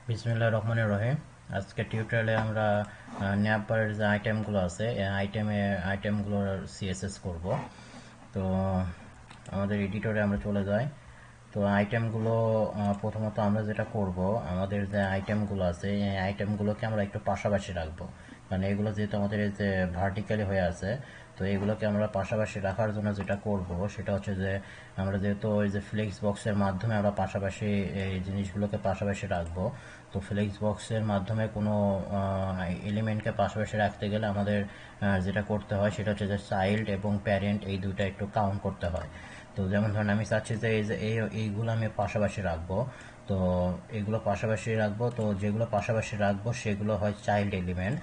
বিসমিল্লাহির রহমানির রহিম। আজকে টিউটোরিয়ালে আমরা ন্যাপবারের যে আইটেমগুলো আছে এই আইটেমগুলোর সিএসএস করব। তো আমাদের এডিটরে আমরা চলে যাই। তো আইটেমগুলো প্রথমত আমরা যেটা করব, আমাদের যে আইটেমগুলো আছে এই আইটেমগুলোকে আমরা একটু পাশাপাশি রাখবো, কারণ এগুলো যেহেতু আমাদের এই যে ভার্টিক্যালি হয়ে আছে। তো এগুলোকে আমরা পাশাপাশি রাখার জন্য যেটা করব সেটা হচ্ছে যে আমরা যেহেতু ওই যে ফ্লেক্স বক্সের মাধ্যমে আমরা পাশাপাশি এই জিনিসগুলোকে পাশাপাশি রাখবো। তো ফ্লেক্স বক্সের মাধ্যমে কোনো এলিমেন্টকে পাশাপাশি রাখতে গেলে আমাদের যেটা করতে হয় সেটা হচ্ছে যে চাইল্ড এবং প্যারেন্ট এই দুইটা একটু কাউন্ট করতে হয়। তো যেমন ধরেন আমি চাচ্ছি যে এই যে এইগুলো আমি পাশাপাশি রাখবো। তো এগুলো পাশাপাশি রাখবো, তো যেগুলো পাশাপাশি রাখবো সেগুলো হয় চাইল্ড এলিমেন্ট।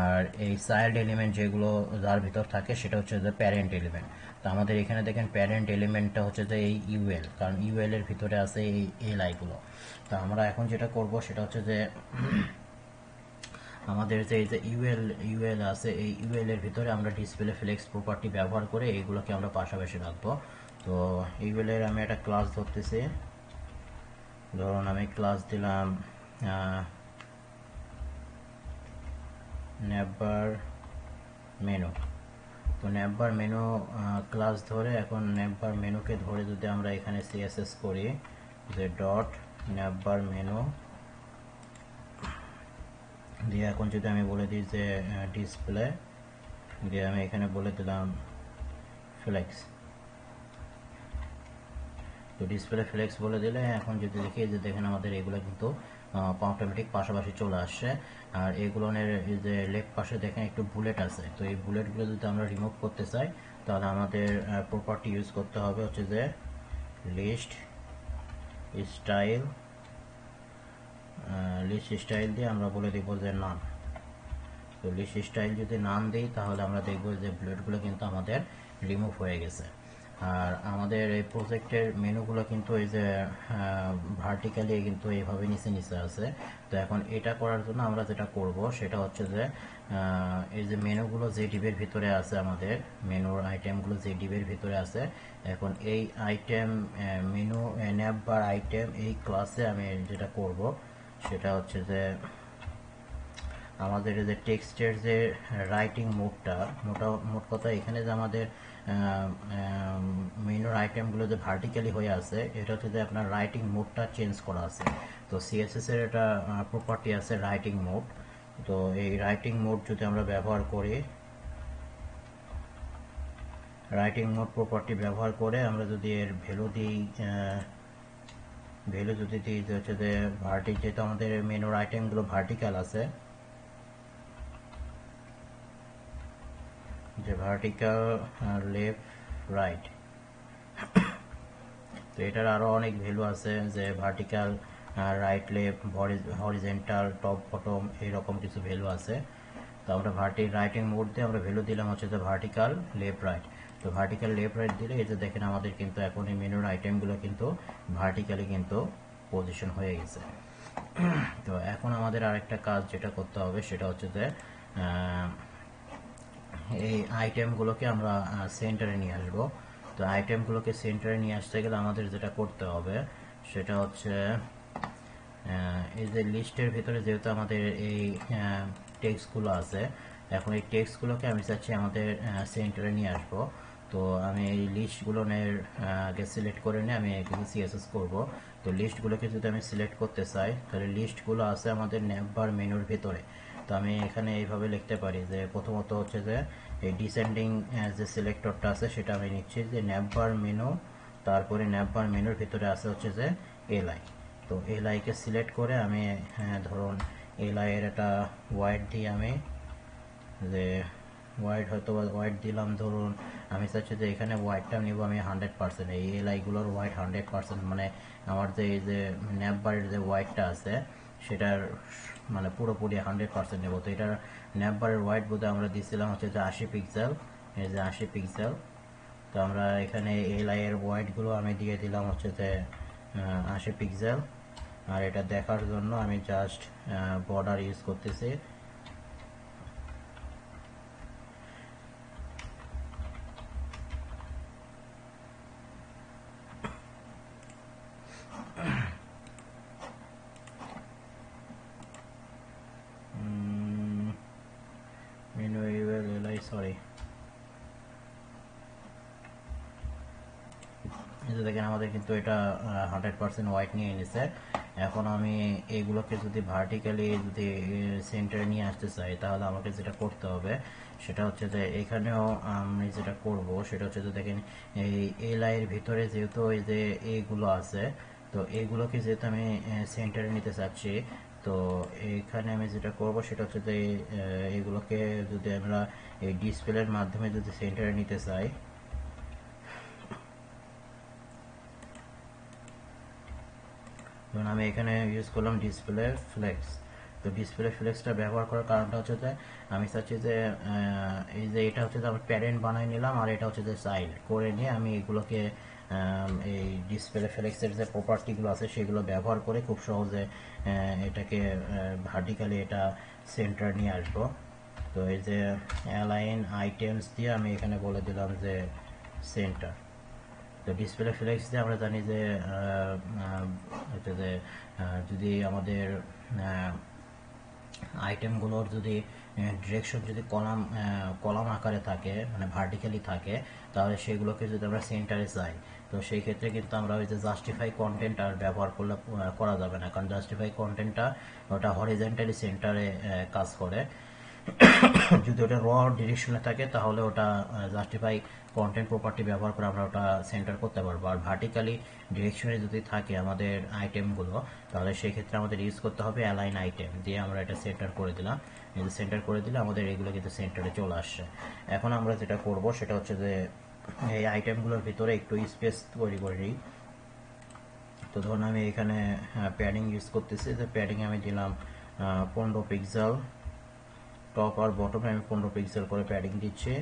আর এই চাইল্ড এলিমেন্ট যেগুলো যার ভিতর থাকে সেটা হচ্ছে যে প্যারেন্ট এলিমেন্ট। তো আমাদের এখানে দেখেন প্যারেন্ট এলিমেন্টটা হচ্ছে যে এই ইউএল, কারণ ইউএল এর ভিতরে আছে এই লাইগুলো। তো আমরা এখন যেটা করব সেটা হচ্ছে যে আমাদের যে এই যে ইউএল আছে এই ইউএল এর ভিতরে আমরা ডিসপ্লে ফ্লেক্স প্রপার্টি ব্যবহার করে এইগুলোকে আমরা পাশাপাশি রাখবো। তো ইউএল এর আমি একটা ক্লাস ধরতেছি। ধরুন আমি ক্লাস দিলাম নেভার মেনু। তো নেভার মেনু ক্লাস ধরে এখন নেভার মেনুকে ধরে যদি আমরা এখানে সিএসএস করি যে ডট নেভার মেনু দিয়ে এখন যদি আমি বলে দিই যে ডিসপ্লে দিয়ে আমি এখানে বলে দিলাম ফ্লেক্স। তো ডিসপ্লে ফ্লেক্স বলে দিলে এখন যদি দেখি যে দেখেন আমাদের এগুলো কিন্তু অটোমেটিক পাশাপাশি চলে আসছে। আর এগুলোর যে লেফট পাশে দেখেন একটু বুলেট আছে, তো এই বুলেটগুলো যদি আমরা রিমুভ করতে চাই তাহলে আমাদের প্রপার্টি ইউজ করতে হবে হচ্ছে যে লিস্ট স্টাইল। লিস্ট স্টাইল দিয়ে আমরা বলে দিব যে নাম। তো লিস্ট স্টাইল যদি নাম দিই তাহলে আমরা দেখব যে বুলেটগুলো কিন্তু আমাদের রিমুভ হয়ে গেছে। আর আমাদের এই প্রজেক্টের মেনুগুলো কিন্তু এই যে ভার্টিক্যালি কিন্তু এইভাবে নিচে নিচে আছে। তো এখন এটা করার জন্য আমরা যেটা করব সেটা হচ্ছে যে এই যে মেনুগুলো যে ডিবের ভিতরে আছে, আমাদের মেনুর আইটেমগুলো যে ডিবের ভিতরে আছে, এখন এই আইটেম মেনু ন্যাপ বার আইটেম এই ক্লাসে আমি যেটা করব সেটা হচ্ছে যে আমাদের যে টেক্সটের যে রাইটিং মোডটা, মোট কথা এখানে যে আমাদের মেনুর আইটেমগুলো যে ভার্টিক্যালি হয়ে আছে এটা হচ্ছে যে আপনার রাইটিং মোডটা চেঞ্জ করা আছে। তো সিএসএস এর একটা প্রপার্টি আছে রাইটিং মোড। তো এই রাইটিং মোড যদি আমরা ব্যবহার করি, রাইটিং মোড প্রপার্টি ব্যবহার করে আমরা যদি এর ভ্যালু দিই, ভ্যালু যদি দিই হচ্ছে যে যেহেতু আমাদের মেনুর আইটেমগুলো ভার্টিক্যাল আছে, যে ভার্টিক্যাল লেফট রাইট, তো এটার আরও অনেক ভ্যালু আছে যে vertical right left horizontal top bottom এইরকম কিছু ভ্যালু আছে। তো আমরা রাইটিং মোড দিয়ে আমরা ভ্যালু দিলাম হচ্ছে যে ভার্টিক্যাল লেফট রাইট। তো ভার্টিক্যাল লেফট রাইট দিলে এই যে দেখেন আমাদের কিন্তু এখন এই মেনুর আইটেমগুলো কিন্তু ভার্টিক্যালি কিন্তু পজিশন হয়ে গেছে। তো এখন আমাদের আরেকটা কাজ যেটা করতে হবে সেটা হচ্ছে যে এই আইটেমগুলোকে আমরা সেন্টারে নিয়ে আসবো। তো আইটেমগুলোকে সেন্টারে নিয়ে আসতে গেলে আমাদের যেটা করতে হবে সেটা হচ্ছে এই যে লিস্টের ভিতরে যেহেতু আমাদের এই টেক্সটগুলো আছে, এখন এই টেক্সটগুলোকে আমি চাচ্ছি আমাদের সেন্টারে নিয়ে আসবো। তো আমি এই লিস্টগুলোর আগে সিলেক্ট করে নিয়ে আমি এখানে সিএসএস করব। তো লিস্টগুলোকে যদি আমি সিলেক্ট করতে চাই তাহলে লিস্টগুলো আছে আমাদের নেভার মেনুর ভিতরে। তো আমি এখানে এইভাবে লিখতে পারি যে প্রথমত হচ্ছে যে এই ডিসেন্ডিং যে সিলেক্টরটা আছে সেটা আমি নিচ্ছি যে নেভার মেনু, তারপরে নেভার মেনুর ভিতরে আছে হচ্ছে যে এলআই। তো এলআইকে সিলেক্ট করে আমি ধরুন এলআই এর একটা ওয়াইড দিয়ে আমি যে ওয়াইড হয়তো ওয়াইড দিলাম, ধরুন আমি চাচ্ছি যে এখানে ওয়াইডটা নিব আমি 100%, এই এলআইগুলোর ওয়াইড 100%, মানে আমার যে এই যে ন্যাপবারের যে ওয়াইডটা আছে সেটার মানে পুরোপুরি 100% নেব। তো এটার ন্যাপবারের ওয়াইড বোধহয় আমরা দিয়েছিলাম হচ্ছে যে 80 পিক্সেল, এই যে 80 পিক্সেল। তো আমরা এখানে এলআই এর ওয়াইডগুলো আমি দিয়ে দিলাম হচ্ছে যে 80 পিক্সেল। আর এটা দেখার জন্য আমি জাস্ট বর্ডার ইউজ করতেছি। আমাদের কিন্তু এটা 100% হোয়াইট নিয়ে এনেছে। এখন আমি এইগুলোকে যদি ভার্টিক্যালি যদি সেন্টারে নিয়ে আসতে চাই, তাহলে আমাকে যেটা করতে হবে সেটা হচ্ছে যে এখানেও আমি যেটা করব সেটা হচ্ছে যে দেখেন এই লাইনের ভিতরে যেহেতু এই যে এইগুলো আছে, তো এইগুলোকে যেহেতু আমি সেন্টারে নিতে চাচ্ছি, তো এখানে আমি যেটা করব সেটা হচ্ছে যে এইগুলোকে যদি আমরা এই ডিসপ্লের মাধ্যমে যদি সেন্টারে নিতে চাই, যেমন আমি এখানে ইউজ করলাম ডিসপ্লে ফ্লেক্স। তো ডিসপ্লে ফ্লেক্সটা ব্যবহার করার কারণটা হচ্ছে যে আমি চাচ্ছি যে এই যে এটা হচ্ছে যে আমি প্যারেন্ট বানাই নিলাম, আর এটা হচ্ছে যে চাইল্ড করে নিয়ে আমি এগুলোকে এই ডিসপ্লে ফ্লেক্সের যে প্রপার্টিগুলো আছে সেগুলো ব্যবহার করে খুব সহজে এটাকে ভার্টিক্যালি এটা সেন্টার নিয়ে আসবো। তো এই যে অ্যালাইন আইটেমস দিয়ে আমি এখানে বলে দিলাম যে সেন্টার। তো ডিসপ্লে ফ্লেক্স দিয়ে আমরা জানি যে হচ্ছে যে যদি আমাদের আইটেমগুলোর যদি ডিরেকশন যদি কলাম আকারে থাকে, মানে ভার্টিক্যালি থাকে, তাহলে সেগুলোকে যদি আমরা সেন্টারে চাই, তো সেই ক্ষেত্রে কিন্তু আমরা ওই যে জাস্টিফাই কন্টেন্ট আর ব্যবহার করলে করা যাবে না, কারণ জাস্টিফাই কন্টেন্টটা ওটা হরিজন্টালি সেন্টারে কাজ করে। যদি ওটা র ডিরেকশনে থাকে তাহলে ওটা জাস্টিফাই কন্টেন্ট প্রপার্টি ব্যবহার করে আমরা ওটা সেন্টার করতে পারবো। আর ভার্টিক্যালি ডিরেকশনে যদি থাকে আমাদের আইটেমগুলো, তাহলে সেই ক্ষেত্রে আমাদের ইউজ করতে হবে অ্যালাইন আইটেম দিয়ে আমরা এটা সেন্টার করে দিলাম। এই সেন্টার করে দিলে আমাদের এগুলো কিন্তু সেন্টারে চলে আসছে। এখন আমরা যেটা করব সেটা হচ্ছে যে এই আইটেমগুলোর ভিতরে একটু স্পেস তৈরি করে নিই। তো ধরুন আমি এখানে প্যাডিং ইউজ করতেছি, যে প্যাডিং আমি দিলাম 15 পিক্সেল, টপ আর বটমে আমি 15 পিক্সেল করে প্যাডিং দিচ্ছি,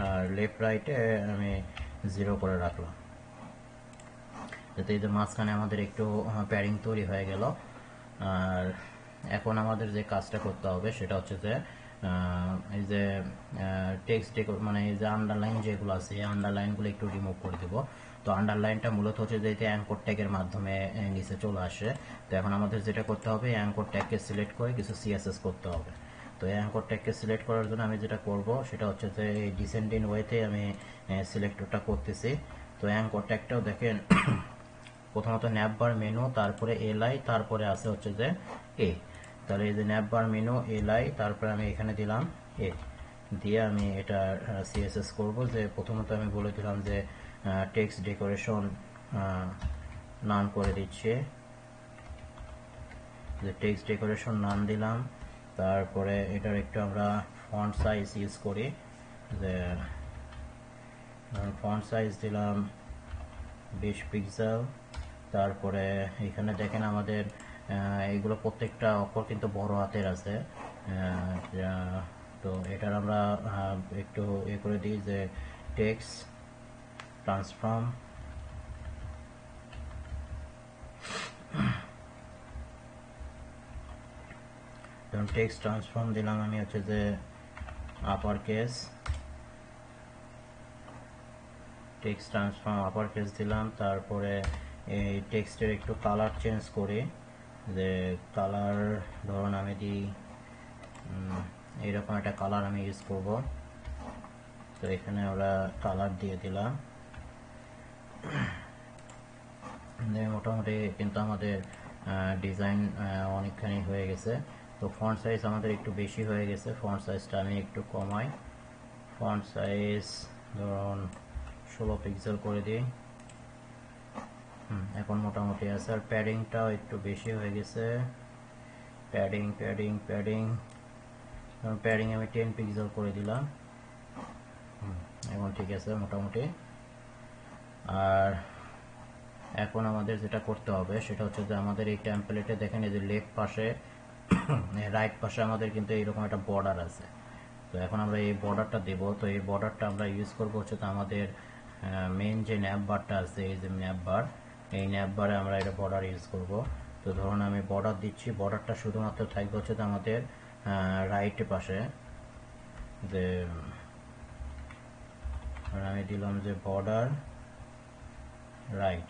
আর লেফট রাইটে আমি 0 করে রাখলাম, যাতে এই যে মাঝখানে আমাদের একটু প্যাডিং তৈরি হয়ে গেল। আর এখন আমাদের যে কাজটা করতে হবে সেটা হচ্ছে যে এই যে টেক্সট মানে এই যে আন্ডারলাইন যেগুলো আছে এই আন্ডারলাইনগুলো একটু রিমুভ করে দেবো। তো আন্ডারলাইনটা মূলত হচ্ছে যে অ্যাঙ্কর ট্যাগের মাধ্যমে নিচে চলে আসে। তো এখন আমাদের যেটা করতে হবে অ্যাঙ্কর ট্যাগকে সিলেক্ট করে কিছু সিএসএস করতে হবে। তো অ্যাঙ্কর ট্যাগকে সিলেক্ট করার জন্য আমি যেটা করব সেটা হচ্ছে যে এই ডিসেন্ডিং ওয়েতে আমি সিলেক্টরটা করতেছি। তো অ্যাঙ্কর ট্যাগটাও দেখেন প্রথমত ন্যাপবার মেনু, তারপরে এলআই, তারপরে আছে হচ্ছে যে এ। তাহলে এই যে ন্যাপবার মেনু এলআই, তারপরে আমি এখানে দিলাম এ দিয়ে আমি এটা সিএসএস করব। যে প্রথমত আমি বলে দিলাম যে টেক্সট ডেকোরেশন নান করে দিচ্ছি, যে টেক্সট ডেকোরেশন নান দিলাম। তারপরে এটার একটু আমরা ফন্ট সাইজ ইউজ করি, যে ফন্ট সাইজ দিলাম 20 পিক্সেল। তারপরে এখানে দেখেন আমাদের এইগুলো প্রত্যেকটা অক্ষর কিন্তু বড় হাতের আছে। তো এটার আমরা একটু এ করে দিই যে টেক্সট ট্রান্সফর্ম, যেমন টেক্সট ট্রান্সফর্ম দিলাম আমি হচ্ছে যে upper case, text transform upper case দিলাম। তারপরে এই টেক্সটের একটু কালার চেঞ্জ করি, যে কালার ধরুন আমি দিই এইরকম একটা কালার আমি ইউজ করব। তো এখানে আমরা কালার দিয়ে দিলাম। মোটামুটি কিন্তু আমাদের ডিজাইন অনেকখানি হয়ে গেছে। তো ফন্ট সাইজ আমাদের একটু বেশি হয়ে গেছে, ফন্ট সাইজটা আমি একটু কমাই। ফন্ট সাইজ ধরুন 16 পিক্সেল করে দিই। এখন মোটামুটি আছে। আর প্যাডিংটাও একটু বেশি হয়ে গেছে, প্যাডিং প্যাডিং প্যাডিং প্যাডিং আমি 10 পিক্সেল করে দিলাম। এখন ঠিক আছে মোটামুটি। আর এখন আমাদের যেটা করতে হবে সেটা হচ্ছে যে আমাদের এই টেমপ্লেটে দেখেন এই যে লেফট পাশে রাইট পাশে আমাদের কিন্তু এইরকম একটা বর্ডার আছে। তো এখন আমরা এই বর্ডারটা দেব। তো এই বর্ডারটা আমরা ইউজ করবো হচ্ছে তো আমাদের মেন যে ন্যাপ বারটা আছে, এই যে ন্যাপ বার, এই ন্যাপ বারে আমরা এটা বর্ডার ইউজ করব। তো ধরুন আমি বর্ডার দিচ্ছি, বর্ডারটা শুধুমাত্র থাকবে হচ্ছে তো আমাদের রাইট পাশে। যে আমি দিলাম যে বর্ডার রাইট,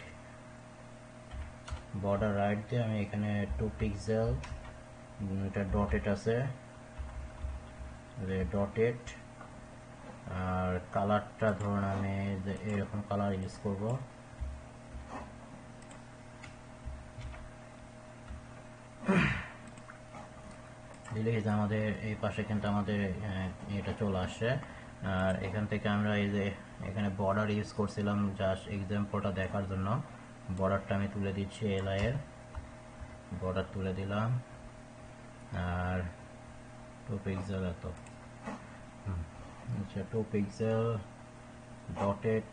বর্ডার রাইট দিয়ে আমি এখানে 2 পিক্সেল, এটা ডটেড আছে, ডটেড। আর কালারটা ধরুন আমি এরকম কালার ইউজ করব, দিলে এই যে আমাদের এই পাশে কিন্তু আমাদের এটা চলে আসে। আর এখান থেকে আমরা এই যে এখানে বর্ডার ইউজ করছিলাম জাস্ট এক্সাম্পলটা দেখার জন্য। বর্ডারটা আমি তুলে দিচ্ছি, এর বর্ডার তুলে দিলাম। আর 2 পিক্সেল এত, আচ্ছা 2 পিক্সেল ডটেড,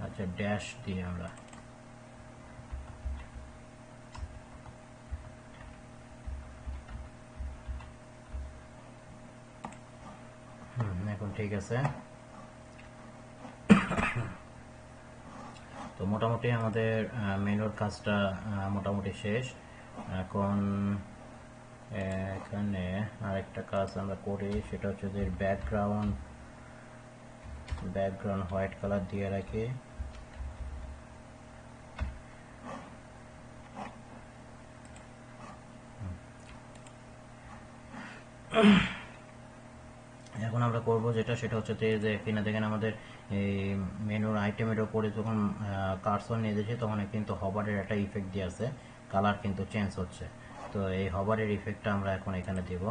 আচ্ছা ড্যাশ দিয়ে আমরা এখন ঠিক আছে। তো মোটামুটি আমাদের মেনুর কাজটা মোটামুটি শেষ। এখন এখানে আরেকটা কাজ আমরা করি, সেটা হচ্ছে যে ব্যাকগ্রাউন্ড হোয়াইট কালার দিয়ে রাখি। এখন আমরা করব যেটা, সেটা হচ্ছে যে এখানে দেখেন আমাদের এই মেনুর আইটেমের উপরে যখন কার্সর নিয়ে যাচ্ছে তখন কিন্তু হভারের একটা ইফেক্ট দিয়ে আছে, কালার কিন্তু চেঞ্জ হচ্ছে। তো এই হভারের ইফেক্টটা আমরা এখন এখানে দেব।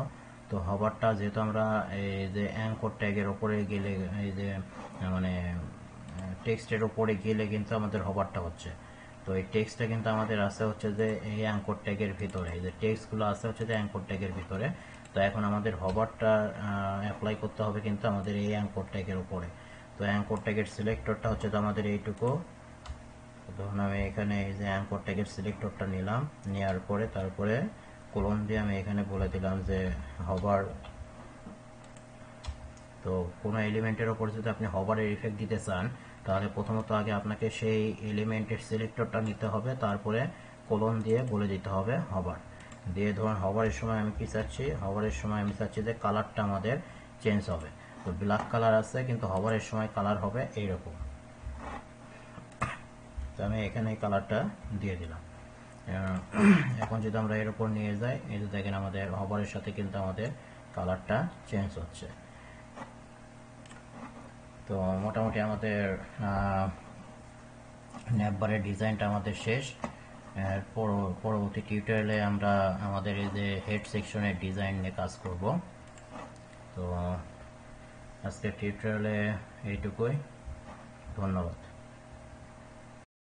তো হভারটা যেহেতু আমরা এই যে অ্যাঙ্কর ট্যাগের উপরে গেলে, এই যে মানে টেক্সটের উপরে গেলে কিন্তু আমাদের হভারটা হচ্ছে। তো এই টেক্সটটা কিন্তু আমাদের আছে হচ্ছে যে এই অ্যাঙ্কর ট্যাগের ভিতরে, এই যে টেক্সটগুলো আছে হচ্ছে যে অ্যাঙ্কর ট্যাগের ভিতরে। তো এখন আমাদের হভারটা অ্যাপ্লাই করতে হবে কিন্তু আমাদের এই অ্যাঙ্কর ট্যাগের উপরে। তো অ্যাঙ্কর ট্যাগের সিলেক্টরটা হচ্ছে তো আমাদের এইটুকু। ধরুন আমি এখানে এই যে অ্যাঙ্কর ট্যাগের সিলেক্টরটা নিলাম, নেওয়ার পরে তারপরে কোলন দিয়ে আমি এখানে বলে দিলাম যে হভার। তো কোনো এলিমেন্টের ওপর যদি আপনি হভারের ইফেক্ট দিতে চান, তাহলে প্রথমত আগে আপনাকে সেই এলিমেন্টের সিলেক্টরটা নিতে হবে, তারপরে কোলন দিয়ে বলে দিতে হবে হভার। দিয়ে ধরুন হভারের সময় আমি কি চাচ্ছি, হভারের সময় আমি চাচ্ছি যে কালারটা আমাদের চেঞ্জ হবে। তো ব্ল্যাক কালার আছে কিন্তু হভারের সময় কালার হবে এইরকম। তো আমি এখানে এই কালারটা দিয়ে দিলাম। এখন যদি আমরা এর উপর নিয়ে যাই, এই যে দেখেন আমাদের হভারের সাথে কিন্তু আমাদের কালারটা চেঞ্জ হচ্ছে। তো মোটামুটি আমাদের ন্যাপবারের ডিজাইনটা আমাদের শেষ। পরবর্তী টিউটোরিয়ালে আমরা আমাদের এই যে হেড সেকশনের ডিজাইন নিয়ে কাজ করব। তো আজকের টিউটোরিয়ালে এইটুকুই, ধন্যবাদ।